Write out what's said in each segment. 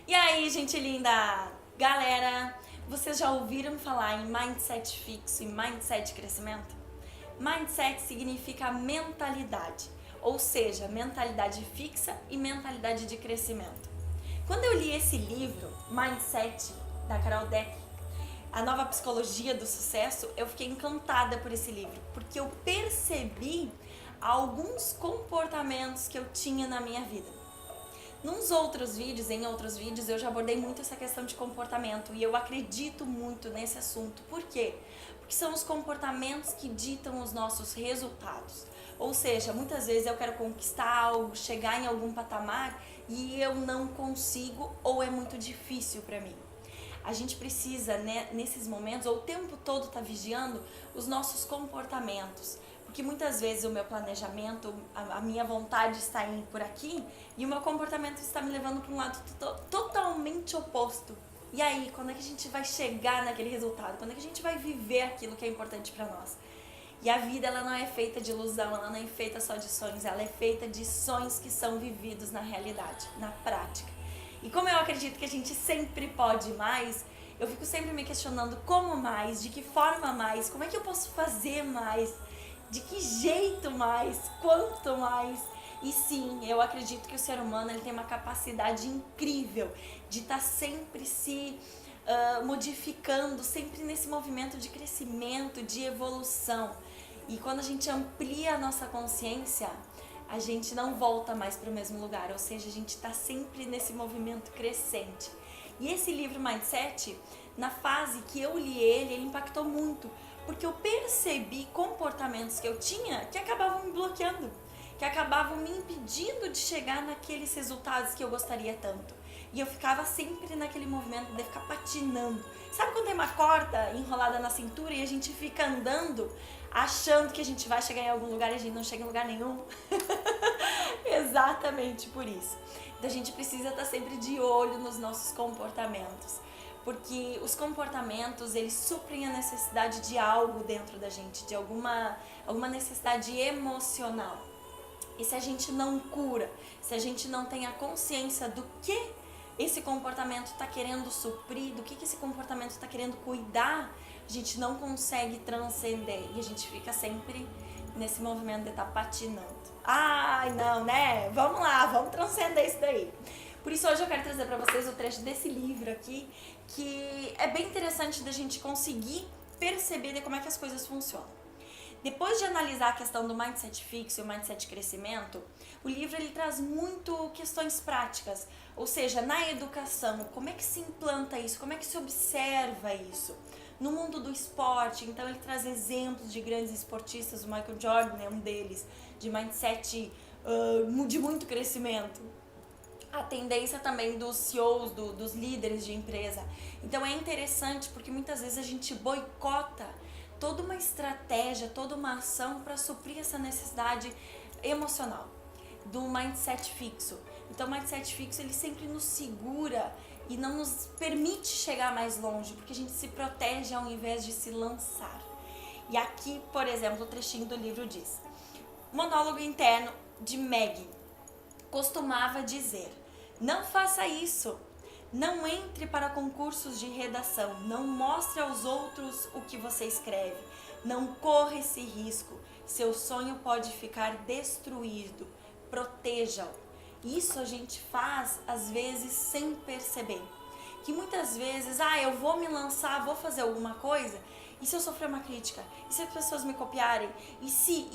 E aí, gente linda? Galera, vocês já ouviram falar em mindset fixo e mindset crescimento? Mindset significa mentalidade, ou seja, mentalidade fixa e mentalidade de crescimento. Quando eu li esse livro, Mindset, da Carol Dweck, A Nova Psicologia do Sucesso, eu fiquei encantada por esse livro, porque eu percebi alguns comportamentos que eu tinha na minha vida. Em outros vídeos, eu já abordei muito essa questão de comportamento e eu acredito muito nesse assunto. Por quê? Porque são os comportamentos que ditam os nossos resultados. Ou seja, muitas vezes eu quero conquistar algo, chegar em algum patamar e eu não consigo ou é muito difícil para mim. A gente precisa, né, nesses momentos, ou o tempo todo tá vigiando os nossos comportamentos. Porque muitas vezes o meu planejamento, a minha vontade está indo por aqui e o meu comportamento está me levando para um lado totalmente oposto. E aí, quando é que a gente vai chegar naquele resultado? Quando é que a gente vai viver aquilo que é importante para nós? E a vida, ela não é feita de ilusão, ela não é feita só de sonhos, ela é feita de sonhos que são vividos na realidade, na prática. E como eu acredito que a gente sempre pode mais, eu fico sempre me questionando como mais, de que forma mais, como é que eu posso fazer mais, de que jeito mais, quanto mais. E sim, eu acredito que o ser humano ele tem uma capacidade incrível de estar sempre se modificando, sempre nesse movimento de crescimento, de evolução. E quando a gente amplia a nossa consciência, a gente não volta mais para o mesmo lugar, ou seja, a gente está sempre nesse movimento crescente. E esse livro Mindset, na fase que eu li ele impactou muito, porque eu percebi comportamentos que eu tinha que acabavam me bloqueando, que acabavam me impedindo de chegar naqueles resultados que eu gostaria tanto. E eu ficava sempre naquele movimento de ficar patinando. Sabe quando tem uma corda enrolada na cintura e a gente fica andando, achando que a gente vai chegar em algum lugar e a gente não chega em lugar nenhum? Exatamente por isso. Então a gente precisa estar sempre de olho nos nossos comportamentos. Porque os comportamentos, eles suprem a necessidade de algo dentro da gente, de alguma necessidade emocional. E se a gente não cura, se a gente não tem a consciência do que esse comportamento está querendo suprir, do que esse comportamento está querendo cuidar, a gente não consegue transcender e a gente fica sempre nesse movimento de estar patinando. Ai, não, né? Vamos lá, vamos transcender isso daí. Por isso hoje eu quero trazer para vocês o trecho desse livro aqui, que é bem interessante da gente conseguir perceber de como é que as coisas funcionam. Depois de analisar a questão do mindset fixo e o mindset de crescimento, o livro ele traz muito questões práticas, ou seja, na educação, como é que se implanta isso, como é que se observa isso. No mundo do esporte, então ele traz exemplos de grandes esportistas, o Michael Jordan é um deles, de mindset de muito crescimento. A tendência também dos CEOs, dos líderes de empresa. Então é interessante porque muitas vezes a gente boicota toda uma estratégia, toda uma ação para suprir essa necessidade emocional do mindset fixo. Então o mindset fixo ele sempre nos segura e não nos permite chegar mais longe, porque a gente se protege ao invés de se lançar. E aqui, por exemplo, o trechinho do livro diz: monólogo interno de Maggie costumava dizer: não faça isso. Não entre para concursos de redação. Não mostre aos outros o que você escreve. Não corra esse risco. Seu sonho pode ficar destruído. Proteja-o. Isso a gente faz, às vezes, sem perceber. Que muitas vezes, eu vou me lançar, vou fazer alguma coisa, e se eu sofrer uma crítica? E se as pessoas me copiarem? E se?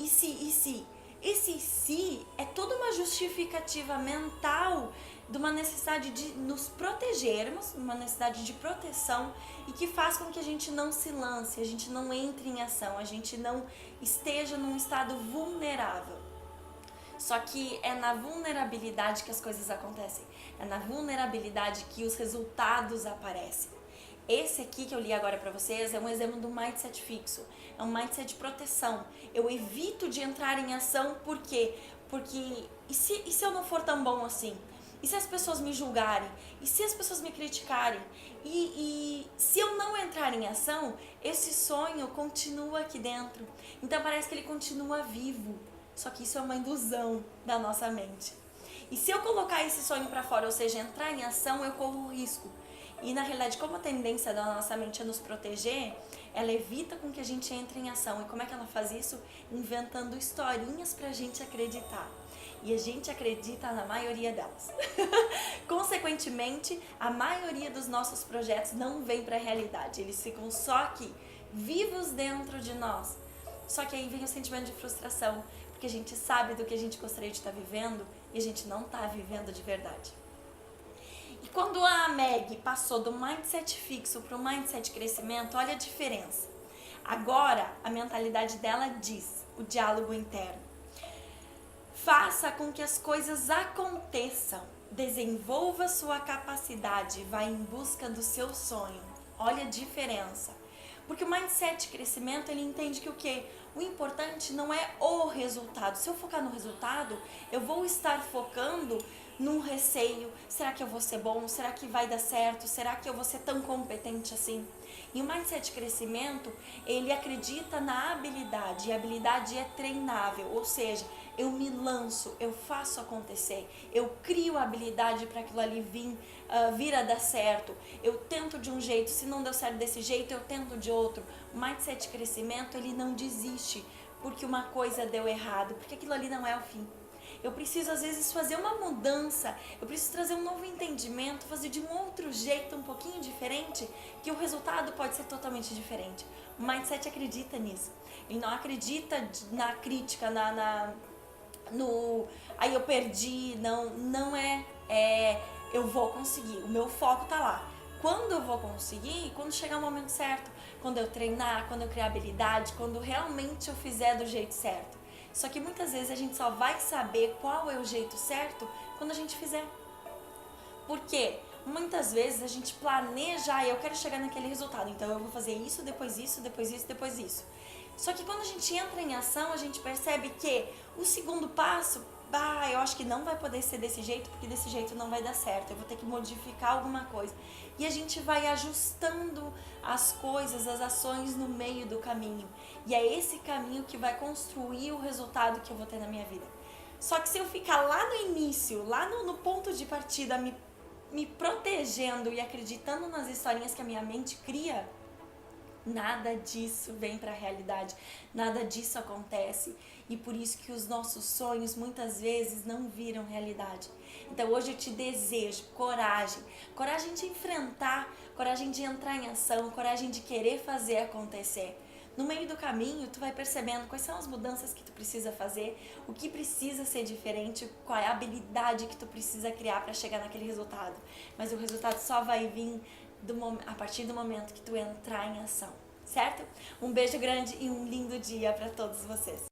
Esse se é toda uma justificativa mental de uma necessidade de nos protegermos, uma necessidade de proteção e que faz com que a gente não se lance, a gente não entre em ação, a gente não esteja num estado vulnerável. Só que é na vulnerabilidade que as coisas acontecem, é na vulnerabilidade que os resultados aparecem. Esse aqui que eu li agora pra vocês é um exemplo do mindset fixo, é um mindset de proteção. Eu evito de entrar em ação, por quê? Porque e se eu não for tão bom assim? E se as pessoas me julgarem? E se as pessoas me criticarem? E se eu não entrar em ação, esse sonho continua aqui dentro. Então parece que ele continua vivo, só que isso é uma ilusão da nossa mente. E se eu colocar esse sonho para fora, ou seja, entrar em ação, eu corro risco. E na realidade, como a tendência da nossa mente é nos proteger, ela evita com que a gente entre em ação. E como é que ela faz isso? Inventando historinhas pra gente acreditar. E a gente acredita na maioria delas. Consequentemente, a maioria dos nossos projetos não vem pra realidade. Eles ficam só aqui, vivos dentro de nós. Só que aí vem o sentimento de frustração, porque a gente sabe do que a gente gostaria de estar vivendo e a gente não está vivendo de verdade. E quando a Meg passou do mindset fixo para o mindset de crescimento, olha a diferença. Agora, a mentalidade dela diz, o diálogo interno: faça com que as coisas aconteçam, desenvolva sua capacidade, vá em busca do seu sonho. Olha a diferença. Porque o mindset de crescimento, ele entende que o quê? O importante não é o resultado. Se eu focar no resultado, eu vou estar focando num receio. Será que eu vou ser bom? Será que vai dar certo? Será que eu vou ser tão competente assim? E o mindset de crescimento, ele acredita na habilidade. E a habilidade é treinável, ou seja, eu me lanço, eu faço acontecer, eu crio a habilidade para aquilo ali vir a dar certo. Eu tento de um jeito, se não deu certo desse jeito, eu tento de outro. O mindset de crescimento, ele não desiste porque uma coisa deu errado, porque aquilo ali não é o fim. Eu preciso às vezes fazer uma mudança, eu preciso trazer um novo entendimento, fazer de um outro jeito, um pouquinho diferente, que o resultado pode ser totalmente diferente. O mindset acredita nisso. Ele não acredita na crítica, aí eu perdi, não é eu vou conseguir, o meu foco tá lá. Quando eu vou conseguir? Quando chegar o momento certo, quando eu treinar, quando eu criar habilidade, quando realmente eu fizer do jeito certo. Só que muitas vezes a gente só vai saber qual é o jeito certo quando a gente fizer. Por quê? Muitas vezes a gente planeja, eu quero chegar naquele resultado, então eu vou fazer isso, depois isso, depois isso, depois isso. Só que quando a gente entra em ação, a gente percebe que o segundo passo, eu acho que não vai poder ser desse jeito, porque desse jeito não vai dar certo, eu vou ter que modificar alguma coisa. E a gente vai ajustando as coisas, as ações no meio do caminho. E é esse caminho que vai construir o resultado que eu vou ter na minha vida. Só que se eu ficar lá no início, lá no ponto de partida, me protegendo e acreditando nas historinhas que a minha mente cria, nada disso vem para a realidade, nada disso acontece, e por isso que os nossos sonhos muitas vezes não viram realidade. Então hoje eu te desejo coragem de enfrentar, coragem de entrar em ação, coragem de querer fazer acontecer. No meio do caminho, tu vai percebendo quais são as mudanças que tu precisa fazer, o que precisa ser diferente, qual é a habilidade que tu precisa criar para chegar naquele resultado. Mas o resultado só vai vir a partir do momento que tu entrar em ação, certo? Um beijo grande e um lindo dia para todos vocês.